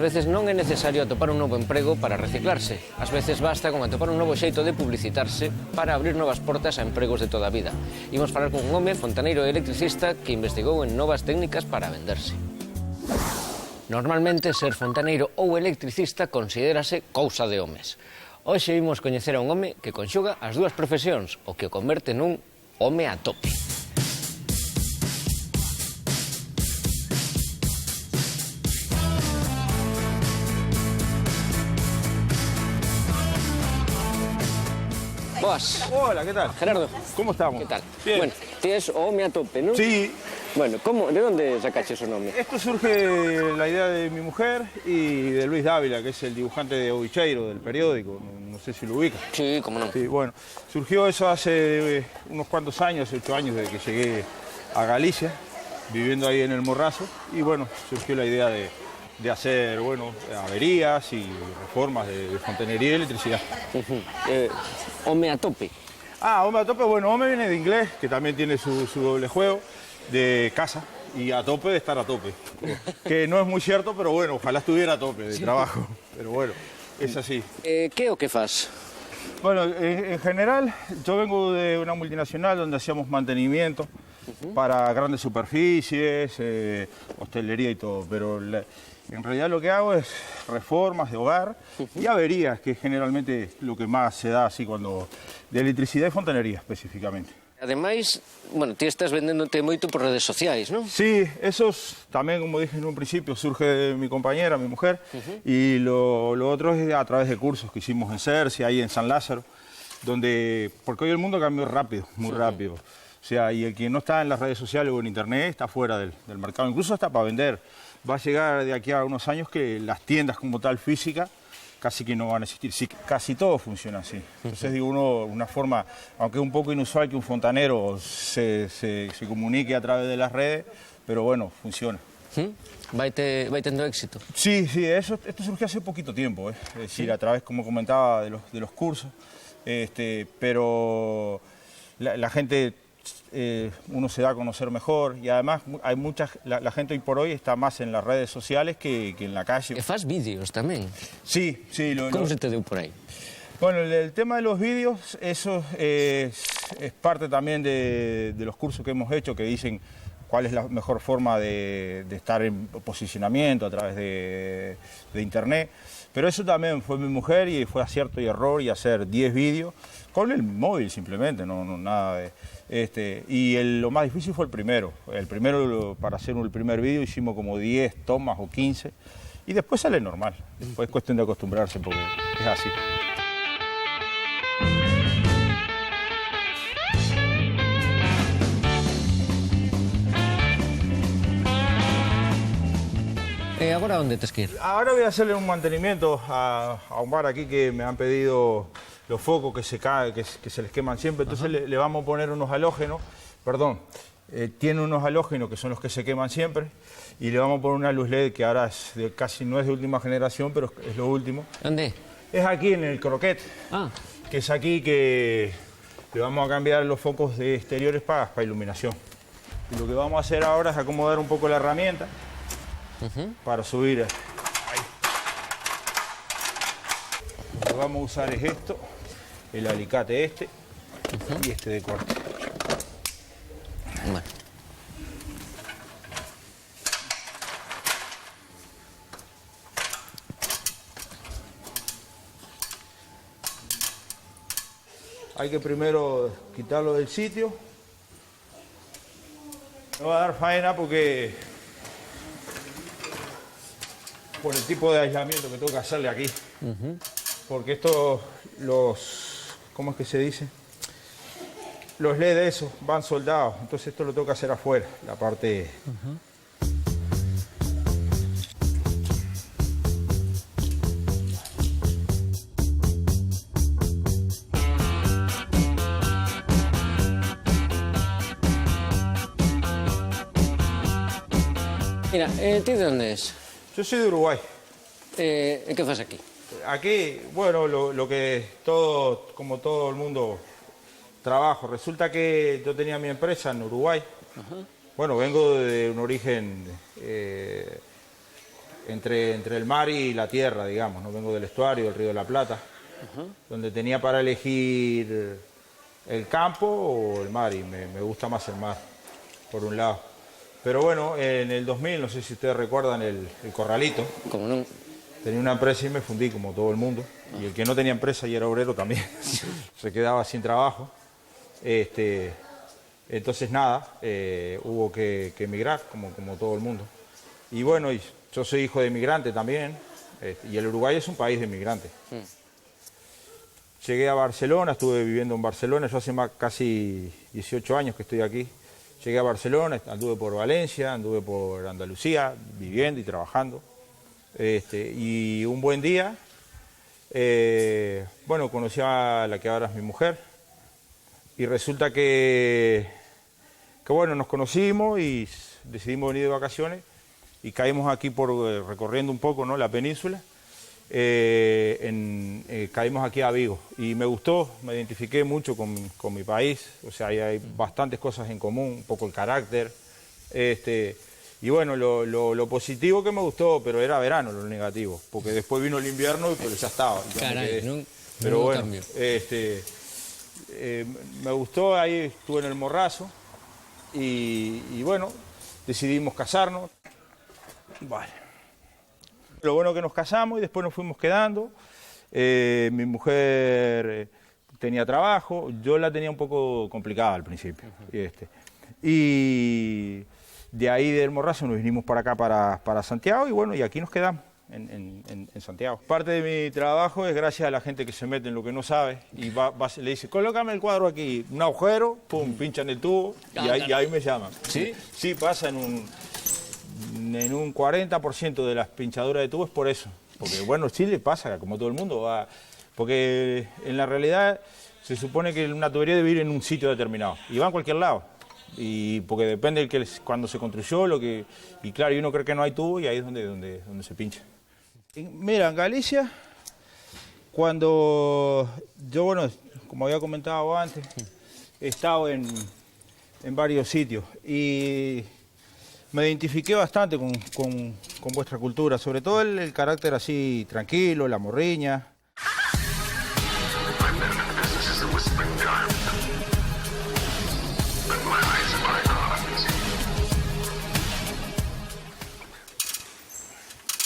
veces non é necesario atopar un novo emprego para reciclarse. Ás veces basta con atopar un novo xeito de publicitarse para abrir novas portas a empregos de toda a vida. Imos falar con un home fontaneiro e electricista que investigou en novas técnicas para venderse. Normalmente, ser fontaneiro ou electricista considérase cousa de homes. Hoxe imos coñecer a un home que conxuga as dúas profesións, o que o converte nun home a tope. Boas. Hola, ¿qué tal? Gerardo. ¿Cómo estamos? ¿Qué tal? Bien. Bueno, ti es o home a tope, non? Sí, Bueno, de onde sacaches o nome? esto surge de la idea de mi mujer y de Luis Dávila, que es el dibujante de Ovicheiro, del periódico, no sé si lo ubica. Sí, como non. Sí, bueno, surgió eso hace unos cuantos años, 8 años desde que llegué a Galicia, viviendo ahí en el Morrazo, y bueno, surgió la idea de hacer, bueno, averías y reformas de fontanería y electricidad. Home a tope. Ah, Home a tope, bueno, Home viene de inglés, que también tiene su doble juego, de casa, y a tope de estar a tope. Que no es muy cierto, pero bueno, ojalá estuviera a tope de trabajo. Pero bueno, es así. Que o que fas? Bueno, en general, yo vengo de una multinacional donde hacíamos mantenimiento para grandes superficies, hostelería y todo, pero en realidad lo que hago es reformas de hogar y averías, que es generalmente lo que más se da así cuando de electricidad y fontanería específicamente. Ademais, bueno, ti estás vendéndote moito por redes sociais, non? Sí, eso también, como dije en un principio, surge de mi compañera, mi mujer, y lo otro es a través de cursos que hicimos en Cerci, ahí en San Lázaro, porque hoy el mundo cambió rápido, muy rápido. O sea, y el que no está en las redes sociales o en internet está fuera del mercado, incluso hasta para vender. Va a llegar de aquí a unos años que las tiendas como tal físicas casi que no van a existir. Sí, casi todo funciona así. Entonces digo, una forma, aunque es un poco inusual que un fontanero se comunique a través de las redes, pero bueno, funciona. Vai tendo éxito. Sí, esto surgió hace poquito tiempo, es decir, a través, como comentaba, de los cursos, pero la gente, uno se da a conocer mejor y además hay la gente hoy por hoy está más en las redes sociales que en la calle. E fas vídeos tamén. Sí. Como se te deu por aí? Bueno, el tema de los vídeos, eso es parte también de los cursos que hemos hecho que dicen cuál es la mejor forma de estar en posicionamiento a través de internet. Pero eso también fue mi mujer y fue acierto y error y hacer 10 vídeos con el móvil simplemente, no nada de... y lo más difícil fue el primero. Para hacer el primer vídeo hicimos como 10 tomas o 15 y después sale normal. Después es cuestión de acostumbrarse porque es así. Agora onde tes que ir? Ahora voy a hacerle un mantenimiento a un bar aquí que me han pedido los focos que se caen, que se les queman siempre, entonces le vamos a poner unos halógenos, tiene unos halógenos que son los que se queman siempre y le vamos a poner una luz LED que ahora casi no es de última generación, pero es lo último. Onde? Es aquí en el croquet, que es aquí que le vamos a cambiar los focos de exteriores para iluminación. Y lo que vamos a hacer ahora es acomodar un poco la herramienta para subir ahí. Lo que vamos a usar es esto, el alicate y este de corte. Bueno. Hay que primero quitarlo del sitio. No va a dar faena porque por el tipo de aislamiento que tengo que hacerle aquí. Porque ¿cómo es que se dice? Los LED esos van soldados, entonces esto lo tengo que hacer afuera, la parte... Mira, ti de onde es? Yo soy de Uruguay. E que fas aquí? Aquí, bueno, como todo el mundo, trabajo. Resulta que yo tenía mi empresa en Uruguay. Bueno, vengo de un origen entre el mar y la tierra, digamos, ¿no? Vengo del estuario del Río de la Plata, donde tenía para elegir el campo o el mar, y me gusta más el mar, por un lado. Pero bueno, en el 2000, no sé si ustedes recuerdan el Corralito. ¿Cómo no? Tenía una empresa y me fundí como todo el mundo. Y el que no tenía empresa y era obrero también se quedaba sin trabajo. Entonces nada, hubo que emigrar como todo el mundo. Y bueno, yo soy hijo de inmigrante también, y el Uruguay es un país de inmigrantes. Llegué a Barcelona, estuve viviendo en Barcelona, yo hace casi 18 años que estoy aquí. Llegué a Barcelona, anduve por Valencia, anduve por Andalucía, viviendo y trabajando. Y un buen día, bueno, conocí a la que ahora es mi mujer, y resulta que bueno, nos conocimos y decidimos venir de vacaciones, y caímos aquí recorriendo un poco, ¿no?, la península. Caímos aquí a Vigo y me gustó, me identifiqué mucho con mi país, o sea, hay bastantes cosas en común, un poco el carácter, y bueno, lo positivo que me gustó, pero era verano lo negativo, porque después vino el invierno y pues ya estaba. Caray, ¿no? Pero bueno, me gustó, ahí estuve en el Morrazo y bueno, decidimos casarnos. Vale. Lo bueno que nos casamos y después nos fuimos quedando. Mi mujer tenía trabajo, yo la tenía un poco complicada al principio. Y de ahí del Morrazo nos vinimos para acá, para Santiago, y bueno, y aquí nos quedamos en Santiago. Parte de mi trabajo es gracias a la gente que se mete en lo que no sabe y le dice, colócame el cuadro aquí, un agujero, pum, pinchan el tubo y ahí me llaman. ¿Sí? Sí, pasa en un 40% de las pinchaduras de tubos por eso. Porque bueno, sí le pasa, como todo el mundo, porque en la realidad se supone que una tubería debe ir en un sitio determinado y va en cualquier lado. Y porque depende cuando se construyó, y claro, y uno cree que no hay tubo y ahí es donde se pincha. Mira, en Galicia, cuando yo, bueno, como había comentado antes, he estado en varios sitios y me identifiqué bastante con vuestra cultura, sobre todo el carácter así tranquilo, la morriña.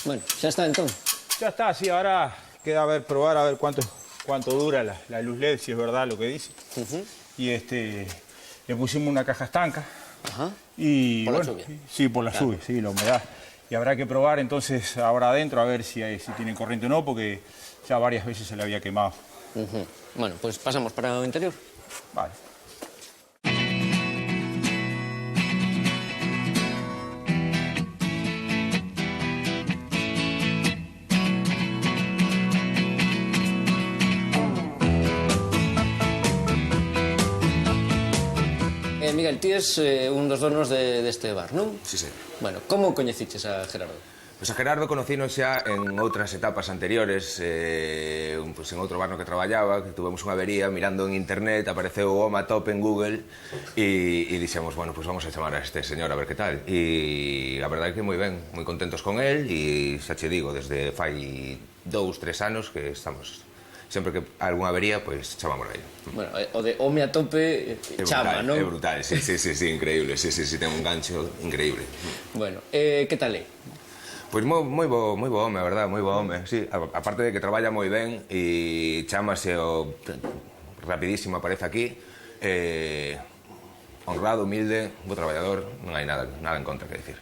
Bueno, ya está entonces. Ya está, sí, ahora queda probar a ver cuánto dura la luz LED, si es verdad lo que dice. Y le pusimos una caja estanca. Ajá. Y por bueno, la lluvia. Sí, por la lluvia, sí, la humedad. Y habrá que probar entonces ahora adentro a ver si tiene corriente o no, porque ya varias veces se le había quemado. Bueno, pues pasamos para el interior. Vale. Miguel, ti es un dos donos deste bar, non? Sí, sí. Bueno, como coñeciches a Gerardo? Pois a Gerardo conocinos xa en outras etapas anteriores, pois en outro bar no que traballaba, que tuvemos unha avería, mirando en internet, apareceu o Home Top en Google e dixemos, bueno, pois vamos a chamar a este señor a ver que tal. E a verdade é que moi ben, moi contentos con él e xa che digo, desde fai 2-3 anos que estamos... Sempre que hai algunha avería, pois chamamos a ele. Bueno, o de home a tope chama, non? É brutal, sí, increíble, sí, ten un gancho increíble. Bueno, que tal é? Pois moi bo home, a verdad, moi bo home, sí. Aparte de que traballa moi ben e chamase rapidísimo, aparece aquí, honrado, humilde, bo traballador, non hai nada en contra que decir.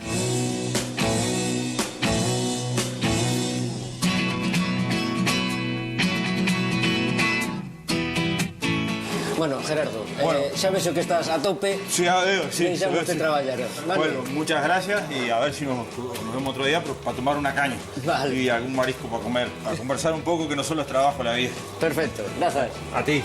Bueno, Gerardo, xa vexo que estás a tope. Sí, a ver, sí. Deixamos de traballar. Vale. Bueno, muchas gracias y a ver si nos vemos otro día para tomar una caña. Vale. Y algún marisco para comer, para conversar un poco, que no solo es trabajo la vida. Perfecto, gracias. A ti.